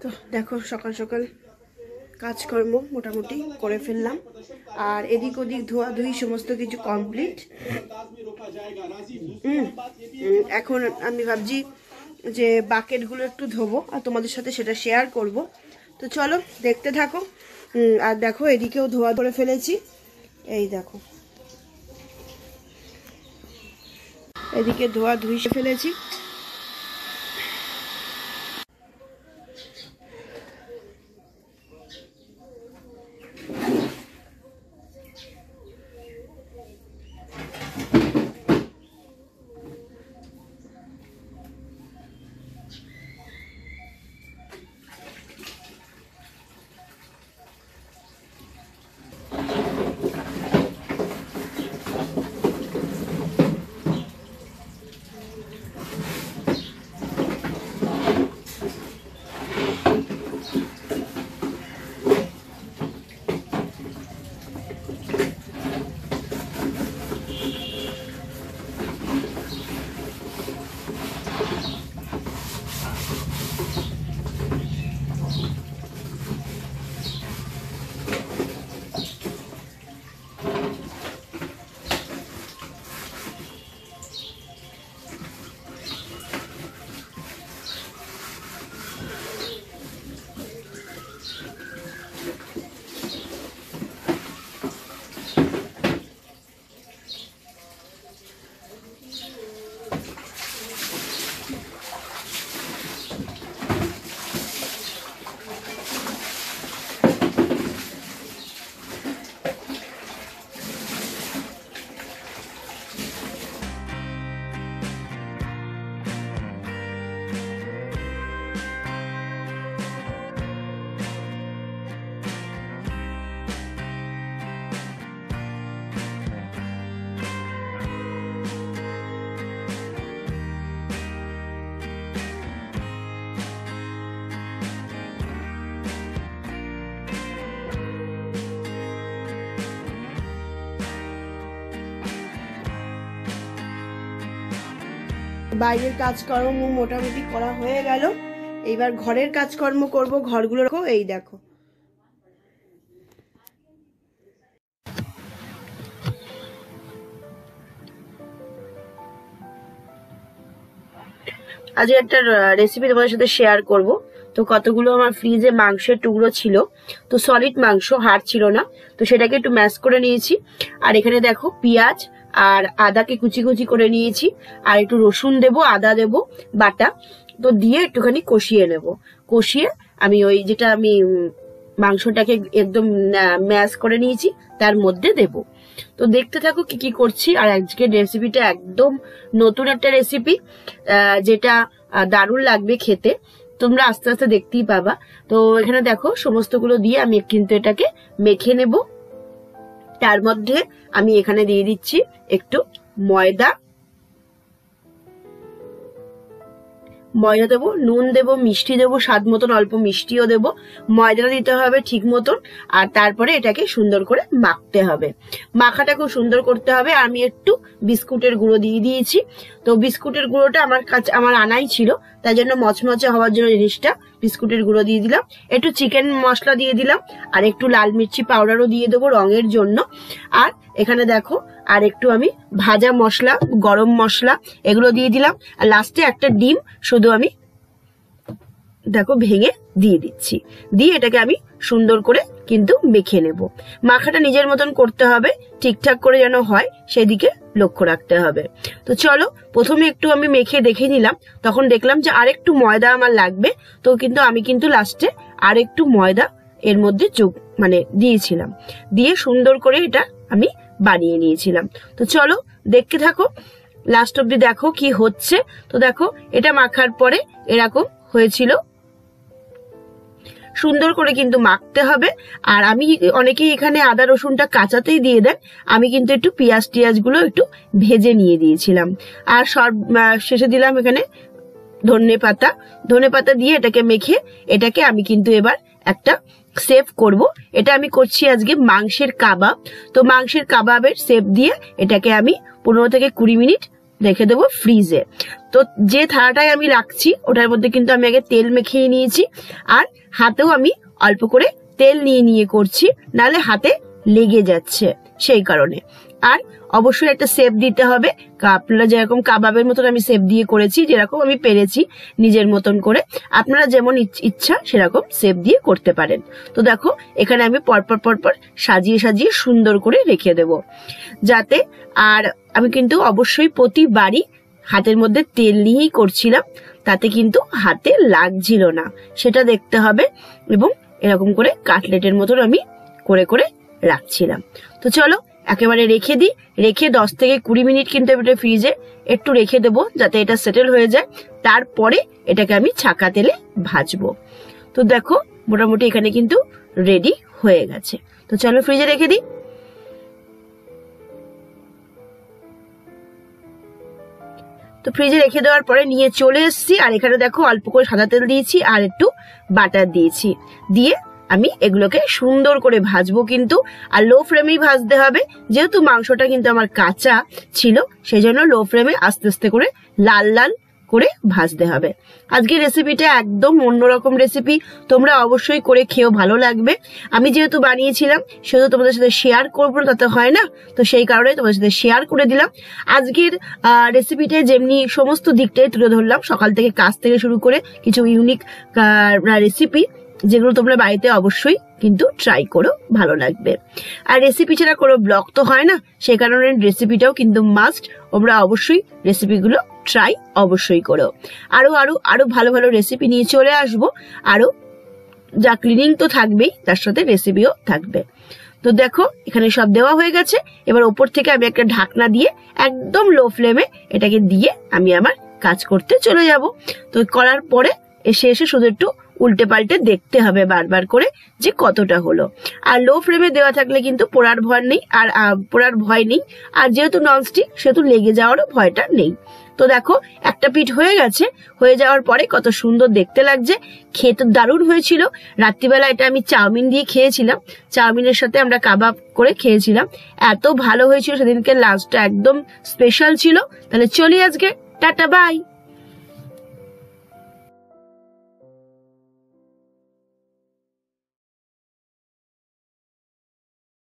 তো দেখো সকাল সকাল কাজকর্ম মোটামুটি করে ফেললাম, আর এদিক ওদিক ধোয়াধুয়ি সমস্ত কিছু কমপ্লিট। এখন আমি ভাবছি যে বাকেটগুলো একটু ধোবো আর তোমাদের সাথে সেটা শেয়ার করব। তো চলো দেখতে থাকো। আর দেখো এদিকেও ধোয়া করে ফেলেছি, এই দেখো এদিকে ধোয়া ধুইয়ে ফেলেছি। বাইরের কাজকর্ম মোটামুটি করা হয়ে গেল, এইবার ঘরের কাজকর্ম করব। ঘরগুলো রাখো, এই দেখো আজ একটা রেসিপি তোমাদের সাথে শেয়ার করব। তো কতগুলো আমার ফ্রিজে মাংসের টুকরো ছিল, তো সলিড মাংস, হাড় ছিল না, তো সেটাকে একটু ম্যাশ করে নিয়েছি। আর এখানে দেখো পেঁয়াজ আর আদাকে কুচি কুচি করে নিয়েছি, আর একটু রসুন দেবো, আদা দেবো বাটা, তো দিয়ে একটুখানি কষিয়ে নেব। কষিয়ে আমি ওই যেটা আমি মাংসটাকে একদম ম্যাশ করে নিয়েছি তার মধ্যে দেব। তো দেখতে থাকো কি কি করছি। আর আজকের রেসিপিটা একদম নতুন একটা রেসিপি, যেটা দারুণ লাগবে খেতে, তোমরা আস্তে আস্তে দেখতেই পাবা। তো এখানে দেখো সমস্তগুলো দিয়ে আমি কিন্তু এটাকে মেখে নেব। তার মধ্যে আমি এখানে দিয়ে দিচ্ছি একটু ময়দা দেবো, নুন দেবো, মিষ্টি দেবো, স্বাদ মতন অল্প মিষ্টিও দেবো, ময়দাটা দিতে হবে ঠিক মতন। আর তারপরে এটাকে সুন্দর করে মাখতে হবে, মাখাটা খুব সুন্দর করতে হবে। আমি একটু বিস্কুটের গুঁড়ো দিয়ে দিয়েছি, তো বিস্কুটের গুঁড়োটা আমার আনাই ছিল, তাই জন্য মচমচে হওয়ার জন্য জিনিসটা বিস্কুটের গুঁড়ো দিয়ে দিলাম। একটু চিকেন মশলা দিয়ে দিলাম, আর একটু লাল মির্চি পাউডারও দিয়ে দেবো রঙের জন্য। আর এখানে দেখো আর একটু আমি ভাজা মশলা, গরম মশলা এগুলো দিয়ে দিলাম। আর লাস্টে একটা ডিম শুধু আমি দেখো ভেঙে দিয়ে দিচ্ছি, দিয়ে এটাকে আমি সুন্দর করে কিন্তু মেখে নেব। মাখাটা নিজের মতন করতে হবে, ঠিকঠাক করে যেন হয় সেদিকে লক্ষ্য রাখতে হবে। তো চলো প্রথমে একটু আমি মেখে দেখে নিলাম, তখন দেখলাম যে আরেকটু ময়দা আমার লাগবে, তো কিন্তু আমি কিন্তু লাস্টে আরেকটু ময়দা এর মধ্যে দিয়েছিলাম, দিয়ে সুন্দর করে এটা আমি বানিয়ে নিয়েছিলাম। তো চলো দেখতে থাকো, লাস্ট অব্দি দেখো কি হচ্ছে। তো দেখো এটা মাখার পরে এরকম হয়েছিল, সুন্দর করে কিন্তু মাখতে হবে। আর আমি অনেকেই এখানে আদা রসুনটা কাঁচাতেই দিয়ে দেন, আমি কিন্তু একটু পেঁয়াজ গুলো একটু ভেজে নিয়ে দিয়েছিলাম। আর শেষে দিলাম এখানে ধনে পাতা দিয়ে এটাকে মেখে এটাকে আমি কিন্তু এবার একটা সেভ করব। এটা আমি করছি আজকে মাংসের কাবাব। তো মাংসের কাবাবের সেভ দিয়ে এটাকে আমি 15 থেকে 20 মিনিট রেখে দেবো ফ্রিজে। তো যে থালাটায় আমি রাখছি ওটার মধ্যে কিন্তু আমি আগে তেল মেখিয়ে নিয়েছি, আর হাতেও আমি অল্প করে তেল নিয়ে করছি, নাহলে হাতে লেগে যাচ্ছে সেই কারণে। আর অবশ্যই একটা শেপ দিতে হবে, আপনারা যেরকম কাবাবের মতন আমি শেপ দিয়ে করেছি, যেরকম আমি পেরেছি নিজের মতন করে, আপনারা যেমন ইচ্ছা সেরকম শেপ দিয়ে করতে পারেন। তো দেখো এখানে আমি পরপর সাজিয়ে সাজিয়ে সুন্দর করে রেখে দেব যাতে। আর আমি কিন্তু অবশ্যই প্রতিবারই হাতের মধ্যে তেল নিয়েই করছিলাম, তাতে কিন্তু হাতে লাগছিল না, সেটা দেখতে হবে। এবং এরকম করে কাটলেটের মতন আমি করে করে রাখছিলাম। তো চলো একেবারে রেখে দিই, রেখে 10 থেকে 20 মিনিট কিন্তু এটা ফ্রিজে একটু রেখে দেবো যাতে এটা সেটেল হয়ে যায়। তারপরে এটাকে আমি ছাকা তেলে ভাজবো। তো দেখো মোটামুটি এখানে কিন্তু রেডি হয়ে গেছে। তো চলো ফ্রিজে রেখে দিই। তো ফ্রিজে রেখে দেওয়ার পরে নিয়ে চলে এসেছি, আর এখানে দেখো অল্প করে সাদা তেল দিয়েছি আর একটু বাটার দিয়েছি, দিয়ে আমি এগুলোকে সুন্দর করে ভাজবো কিন্তু। আর লো ফ্লেমেই ভাজতে হবে, যেহেতু মাংসটা কিন্তু আমার কাঁচা ছিল, সেই জন্য লো ফ্লেমে আস্তে আস্তে করে লাল লাল করে ভাজতে হবে। আজকের রেসিপিটা একদম অন্যরকম রেসিপি, তোমরা অবশ্যই করে খেয়েও ভালো লাগবে। আমি যেহেতু বানিয়েছিলাম সেহেতু তোমাদের সাথে শেয়ার করবো না, তাতে হয় না, তো সেই কারণে তোমাদের সাথে শেয়ার করে দিলাম। আজকের রেসিপিটা যেমনি সমস্ত দিকটাই তুলে ধরলাম, সকাল থেকে কাজ থেকে শুরু করে কিছু ইউনিক রেসিপি, যেগুলো তোমরা বাড়িতে অবশ্যই কিন্তু ট্রাই করো, ভালো লাগবে। আর রেসিপি ছাড়া কোনো ব্লগ তো হয় না, সেই কারণে রেসিপিটাও কিন্তু মাস্ট, তোমরা অবশ্যই রেসিপিগুলো ট্রাই অবশ্যই করো। আরো আরো আরো ভালো ভালো রেসিপি নিয়ে চলে আসবো, আরো যা ক্লিনিং তো থাকবেই, তার সাথে রেসিপিও থাকবে। তো দেখো এখানে সব দেওয়া হয়ে গেছে, এবার ওপর থেকে আমি একটা ঢাকনা দিয়ে একদম লো ফ্লেমে এটাকে দিয়ে আমি আমার কাজ করতে চলে যাব। তো করার পরে এসে শুধু একটু উল্টে পাল্টে দেখতে হবে বারবার করে যে কতটা হলো। আর লো ফ্লেমে দেওয়া থাকলে কিন্তু পোড়ার ভয় নেই, আর পোড়ার ভয় নেই, আর যেহেতু ননস্টিক সেহেতু লেগে যাওয়ারও ভয়টা নেই। তো দেখো একটা পিঠ হয়ে গেছে, হয়ে যাওয়ার পরে কত সুন্দর দেখতে লাগছে, খেতে দারুণ হয়েছিল। রাত্রিবেলা এটা আমি চাউমিন দিয়ে খেয়েছিলাম, চাউমিনের সাথে আমরা কাবাব করে খেয়েছিলাম, এত ভালো হয়েছিল সেদিনকে, লাঞ্চটা একদম স্পেশাল ছিল। তাহলে চলি আজকে, টাটা বাই।